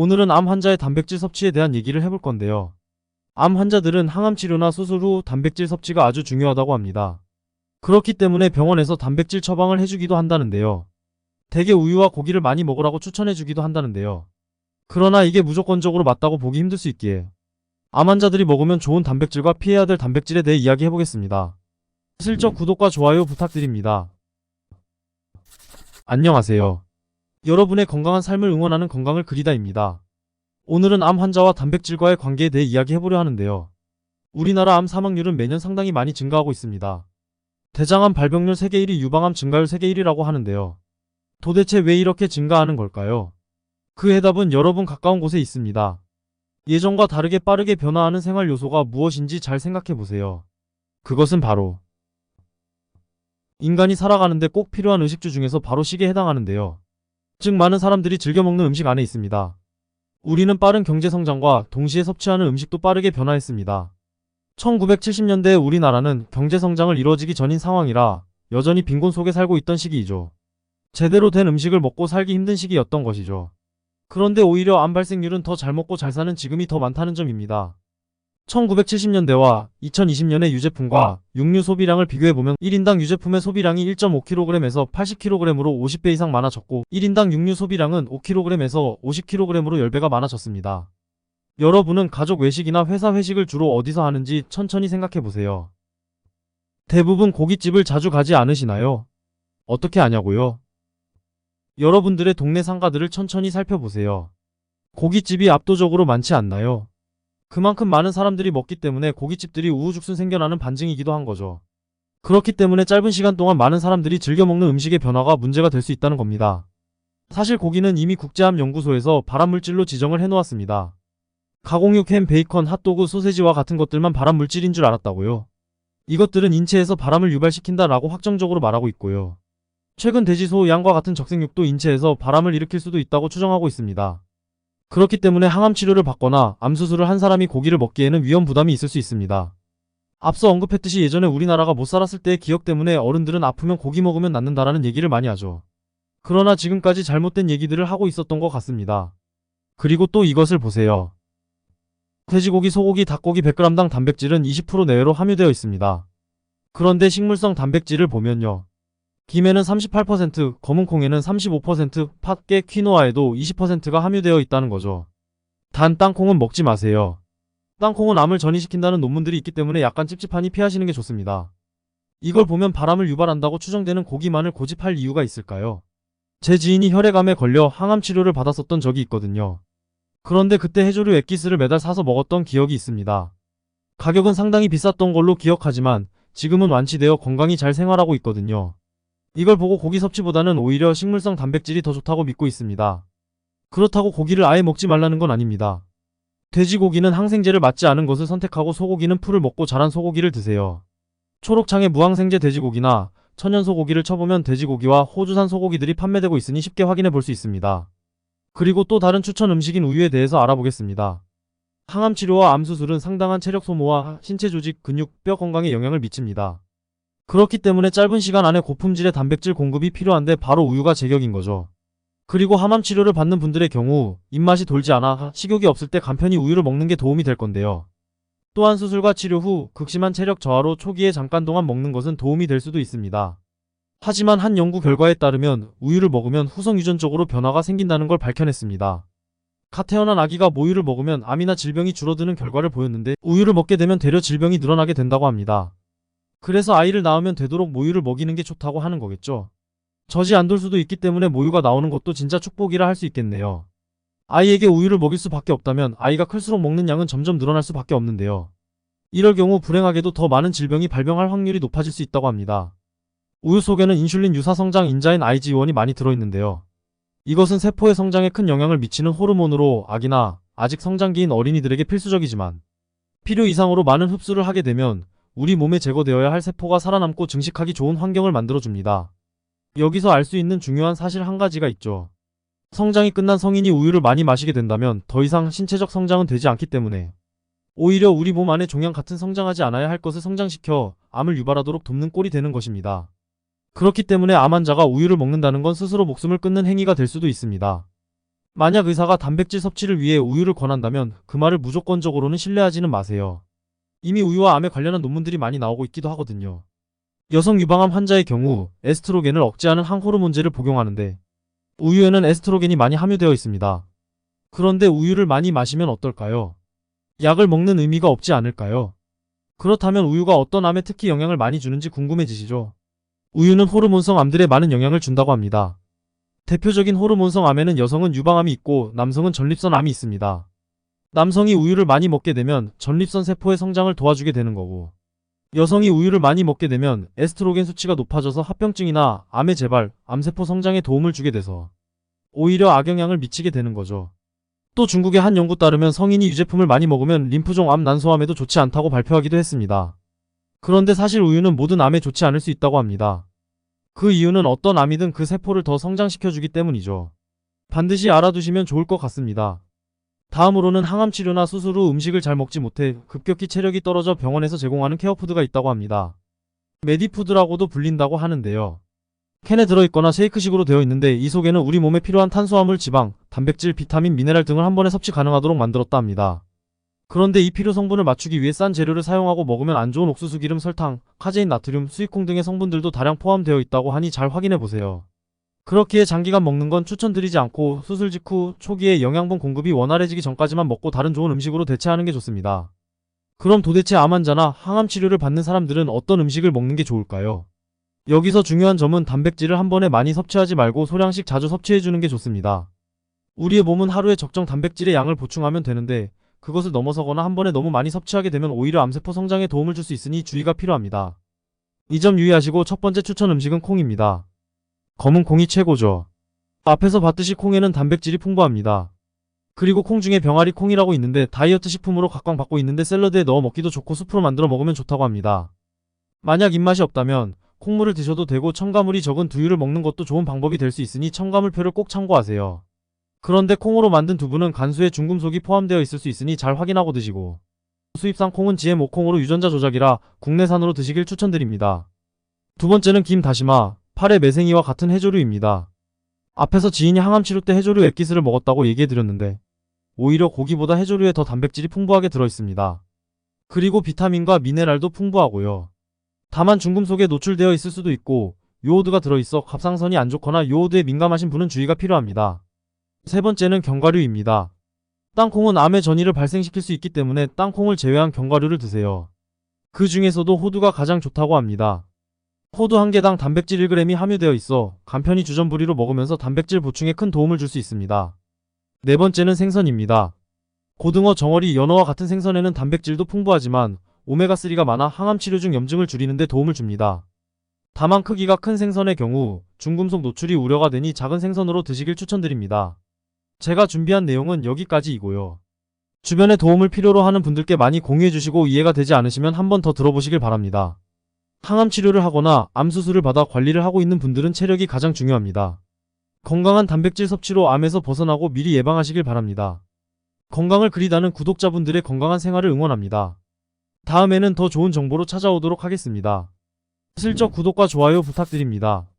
오늘은 암 환자의 단백질 섭취에 대한 얘기를 해볼 건데요. 암 환자들은 항암 치료나 수술 후 단백질 섭취가 아주 중요하다고 합니다. 그렇기 때문에 병원에서 단백질 처방을 해주기도 한다는데요. 대개 우유와 고기를 많이 먹으라고 추천해주기도 한다는데요. 그러나 이게 무조건적으로 맞다고 보기 힘들 수 있기에 암 환자들이 먹으면 좋은 단백질과 피해야 될 단백질에 대해 이야기해보겠습니다. 슬쩍 구독과 좋아요 부탁드립니다. 안녕하세요. 여러분의 건강한 삶을 응원하는 건강을 그리다입니다. 오늘은 암 환자와 단백질과의 관계에 대해 이야기해보려 하는데요. 우리나라 암 사망률은 매년 상당히 많이 증가하고 있습니다. 대장암 발병률 세계 1위, 유방암 증가율 세계 1위라고 하는데요. 도대체 왜 이렇게 증가하는 걸까요? 그 해답은 여러분 가까운 곳에 있습니다. 예전과 다르게 빠르게 변화하는 생활 요소가 무엇인지 잘 생각해보세요. 그것은 바로 인간이 살아가는데 꼭 필요한 의식주 중에서 바로 식에 해당하는데요. 즉 많은 사람들이 즐겨 먹는 음식 안에 있습니다. 우리는 빠른 경제 성장과 동시에 섭취하는 음식도 빠르게 변화했습니다. 1970년대에 우리나라는 경제 성장을 이루어지기 전인 상황이라 여전히 빈곤 속에 살고 있던 시기이죠. 제대로 된 음식을 먹고 살기 힘든 시기였던 것이죠. 그런데 오히려 암 발생률은 더 잘 먹고 잘 사는 지금이 더 많다는 점입니다. 1970년대와 2020년의 유제품과 육류 소비량을 비교해보면 1인당 유제품의 소비량이 1.5kg에서 80kg으로 50배 이상 많아졌고 1인당 육류 소비량은 5kg에서 50kg으로 10배가 많아졌습니다. 여러분은 가족 외식이나 회사 회식을 주로 어디서 하는지 천천히 생각해보세요. 대부분 고깃집을 자주 가지 않으시나요? 어떻게 아냐고요? 여러분들의 동네 상가들을 천천히 살펴보세요. 고깃집이 압도적으로 많지 않나요? 그만큼 많은 사람들이 먹기 때문에 고깃집들이 우후죽순 생겨나는 반증이기도 한 거죠. 그렇기 때문에 짧은 시간 동안 많은 사람들이 즐겨 먹는 음식의 변화가 문제가 될 수 있다는 겁니다. 사실 고기는 이미 국제암연구소에서 발암물질로 지정을 해놓았습니다. 가공육, 햄, 베이컨, 핫도그, 소세지와 같은 것들만 발암물질인 줄 알았다고요? 이것들은 인체에서 발암을 유발시킨다라고 확정적으로 말하고 있고요. 최근 돼지, 소, 양과 같은 적색육도 인체에서 발암을 일으킬 수도 있다고 추정하고 있습니다. 그렇기 때문에 항암 치료를 받거나 암 수술을 한 사람이 고기를 먹기에는 위험 부담이 있을 수 있습니다. 앞서 언급했듯이 예전에 우리나라가 못 살았을 때의 기억 때문에 어른들은 아프면 고기 먹으면 낫는다라는 얘기를 많이 하죠. 그러나 지금까지 잘못된 얘기들을 하고 있었던 것 같습니다. 그리고 또 이것을 보세요. 돼지고기, 소고기, 닭고기 100g당 단백질은 20% 내외로 함유되어 있습니다. 그런데 식물성 단백질을 보면요. 김에는 38%, 검은콩에는 35%, 팥, 깨, 퀴노아에도 20%가 함유되어 있다는 거죠. 단 땅콩은 먹지 마세요. 땅콩은 암을 전이시킨다는 논문들이 있기 때문에 약간 찝찝하니 피하시는 게 좋습니다. 이걸 보면 발암을 유발한다고 추정되는 고기만을 고집할 이유가 있을까요? 제 지인이 혈액암에 걸려 항암 치료를 받았었던 적이 있거든요. 그런데 그때 해조류 액기스를 매달 사서 먹었던 기억이 있습니다. 가격은 상당히 비쌌던 걸로 기억하지만 지금은 완치되어 건강히 잘 생활하고 있거든요. 이걸 보고 고기 섭취보다는 오히려 식물성 단백질이 더 좋다고 믿고 있습니다. 그렇다고 고기를 아예 먹지 말라는 건 아닙니다. 돼지고기는 항생제를 맞지 않은 것을 선택하고 소고기는 풀을 먹고 자란 소고기를 드세요. 초록창에 무항생제 돼지고기나 천연 소고기를 쳐보면 돼지고기와 호주산 소고기들이 판매되고 있으니 쉽게 확인해 볼 수 있습니다. 그리고 또 다른 추천 음식인 우유에 대해서 알아보겠습니다. 항암 치료와 암 수술은 상당한 체력 소모와 신체 조직, 근육, 뼈 건강에 영향을 미칩니다. 그렇기 때문에 짧은 시간 안에 고품질의 단백질 공급이 필요한데 바로 우유가 제격인 거죠. 그리고 항암 치료를 받는 분들의 경우 입맛이 돌지 않아 식욕이 없을 때 간편히 우유를 먹는 게 도움이 될 건데요. 또한 수술과 치료 후 극심한 체력 저하로 초기에 잠깐 동안 먹는 것은 도움이 될 수도 있습니다. 하지만 한 연구 결과에 따르면 우유를 먹으면 후성 유전적으로 변화가 생긴다는 걸 밝혀냈습니다. 갓 태어난 아기가 모유를 먹으면 암이나 질병이 줄어드는 결과를 보였는데 우유를 먹게 되면 되려 질병이 늘어나게 된다고 합니다. 그래서 아이를 낳으면 되도록 모유를 먹이는 게 좋다고 하는 거겠죠. 젖이 안 돌 수도 있기 때문에 모유가 나오는 것도 진짜 축복이라 할 수 있겠네요. 아이에게 우유를 먹일 수밖에 없다면 아이가 클수록 먹는 양은 점점 늘어날 수밖에 없는데요. 이럴 경우 불행하게도 더 많은 질병이 발병할 확률이 높아질 수 있다고 합니다. 우유 속에는 인슐린 유사 성장 인자인 IGE1이 많이 들어있는데요. 이것은 세포의 성장에 큰 영향을 미치는 호르몬으로 아기나 아직 성장기인 어린이들에게 필수적이지만 필요 이상으로 많은 흡수를 하게 되면 우리 몸에 제거되어야 할 세포가 살아남고 증식하기 좋은 환경을 만들어줍니다. 여기서 알 수 있는 중요한 사실 한 가지가 있죠. 성장이 끝난 성인이 우유를 많이 마시게 된다면 더 이상 신체적 성장은 되지 않기 때문에 오히려 우리 몸 안에 종양 같은 성장하지 않아야 할 것을 성장시켜 암을 유발하도록 돕는 꼴이 되는 것입니다. 그렇기 때문에 암 환자가 우유를 먹는다는 건 스스로 목숨을 끊는 행위가 될 수도 있습니다. 만약 의사가 단백질 섭취를 위해 우유를 권한다면 그 말을 무조건적으로는 신뢰하지는 마세요. 이미 우유와 암에 관련한 논문들이 많이 나오고 있기도 하거든요. 여성 유방암 환자의 경우 에스트로겐을 억제하는 항호르몬제를 복용하는데 우유에는 에스트로겐이 많이 함유되어 있습니다. 그런데 우유를 많이 마시면 어떨까요? 약을 먹는 의미가 없지 않을까요? 그렇다면 우유가 어떤 암에 특히 영향을 많이 주는지 궁금해지시죠? 우유는 호르몬성 암들에 많은 영향을 준다고 합니다. 대표적인 호르몬성 암에는 여성은 유방암이 있고 남성은 전립선 암이 있습니다. 남성이 우유를 많이 먹게 되면 전립선 세포의 성장을 도와주게 되는 거고, 여성이 우유를 많이 먹게 되면 에스트로겐 수치가 높아져서 합병증이나 암의 재발, 암세포 성장에 도움을 주게 돼서 오히려 악영향을 미치게 되는 거죠. 또 중국의 한 연구 따르면 성인이 유제품을 많이 먹으면 림프종 암, 난소암에도 좋지 않다고 발표하기도 했습니다. 그런데 사실 우유는 모든 암에 좋지 않을 수 있다고 합니다. 그 이유는 어떤 암이든 그 세포를 더 성장시켜주기 때문이죠. 반드시 알아두시면 좋을 것 같습니다. 다음으로는 항암 치료나 수술 후 음식을 잘 먹지 못해 급격히 체력이 떨어져 병원에서 제공하는 케어푸드가 있다고 합니다. 메디푸드라고도 불린다고 하는데요. 캔에 들어있거나 쉐이크식으로 되어 있는데 이 속에는 우리 몸에 필요한 탄수화물, 지방, 단백질, 비타민, 미네랄 등을 한 번에 섭취 가능하도록 만들었다 합니다. 그런데 이 필요 성분을 맞추기 위해 싼 재료를 사용하고 먹으면 안 좋은 옥수수 기름, 설탕, 카제인, 나트륨, 수익콩 등의 성분들도 다량 포함되어 있다고 하니 잘 확인해보세요. 그렇기에 장기간 먹는 건 추천드리지 않고 수술 직후 초기에 영양분 공급이 원활해지기 전까지만 먹고 다른 좋은 음식으로 대체하는 게 좋습니다. 그럼 도대체 암 환자나 항암 치료를 받는 사람들은 어떤 음식을 먹는 게 좋을까요? 여기서 중요한 점은 단백질을 한 번에 많이 섭취하지 말고 소량씩 자주 섭취해주는 게 좋습니다. 우리의 몸은 하루에 적정 단백질의 양을 보충하면 되는데 그것을 넘어서거나 한 번에 너무 많이 섭취하게 되면 오히려 암세포 성장에 도움을 줄 수 있으니 주의가 필요합니다. 이 점 유의하시고 첫 번째 추천 음식은 콩입니다. 검은 콩이 최고죠. 앞에서 봤듯이 콩에는 단백질이 풍부합니다. 그리고 콩 중에 병아리 콩이라고 있는데 다이어트 식품으로 각광받고 있는데 샐러드에 넣어 먹기도 좋고 수프로 만들어 먹으면 좋다고 합니다. 만약 입맛이 없다면 콩물을 드셔도 되고 첨가물이 적은 두유를 먹는 것도 좋은 방법이 될 수 있으니 첨가물표를 꼭 참고하세요. 그런데 콩으로 만든 두부는 간수에 중금속이 포함되어 있을 수 있으니 잘 확인하고 드시고, 수입산 콩은 GMO 콩으로 유전자 조작이라 국내산으로 드시길 추천드립니다. 두 번째는 김, 다시마, 파래, 매생이와 같은 해조류입니다. 앞에서 지인이 항암 치료 때 해조류 액기스를 먹었다고 얘기해드렸는데 오히려 고기보다 해조류에 더 단백질이 풍부하게 들어있습니다. 그리고 비타민과 미네랄도 풍부하고요. 다만 중금속에 노출되어 있을 수도 있고 요오드가 들어있어 갑상선이 안 좋거나 요오드에 민감하신 분은 주의가 필요합니다. 세 번째는 견과류입니다. 땅콩은 암의 전이를 발생시킬 수 있기 때문에 땅콩을 제외한 견과류를 드세요. 그 중에서도 호두가 가장 좋다고 합니다. 호두 한 개당 단백질 1g이 함유되어 있어 간편히 주전부리로 먹으면서 단백질 보충에 큰 도움을 줄 수 있습니다. 네 번째는 생선입니다. 고등어, 정어리, 연어와 같은 생선에는 단백질도 풍부하지만 오메가3가 많아 항암 치료 중 염증을 줄이는 데 도움을 줍니다. 다만 크기가 큰 생선의 경우 중금속 노출이 우려가 되니 작은 생선으로 드시길 추천드립니다. 제가 준비한 내용은 여기까지이고요. 주변에 도움을 필요로 하는 분들께 많이 공유해주시고 이해가 되지 않으시면 한 번 더 들어보시길 바랍니다. 항암 치료를 하거나 암 수술을 받아 관리를 하고 있는 분들은 체력이 가장 중요합니다. 건강한 단백질 섭취로 암에서 벗어나고 미리 예방하시길 바랍니다. 건강을 그리다는 구독자분들의 건강한 생활을 응원합니다. 다음에는 더 좋은 정보로 찾아오도록 하겠습니다. 슬쩍 구독과 좋아요 부탁드립니다.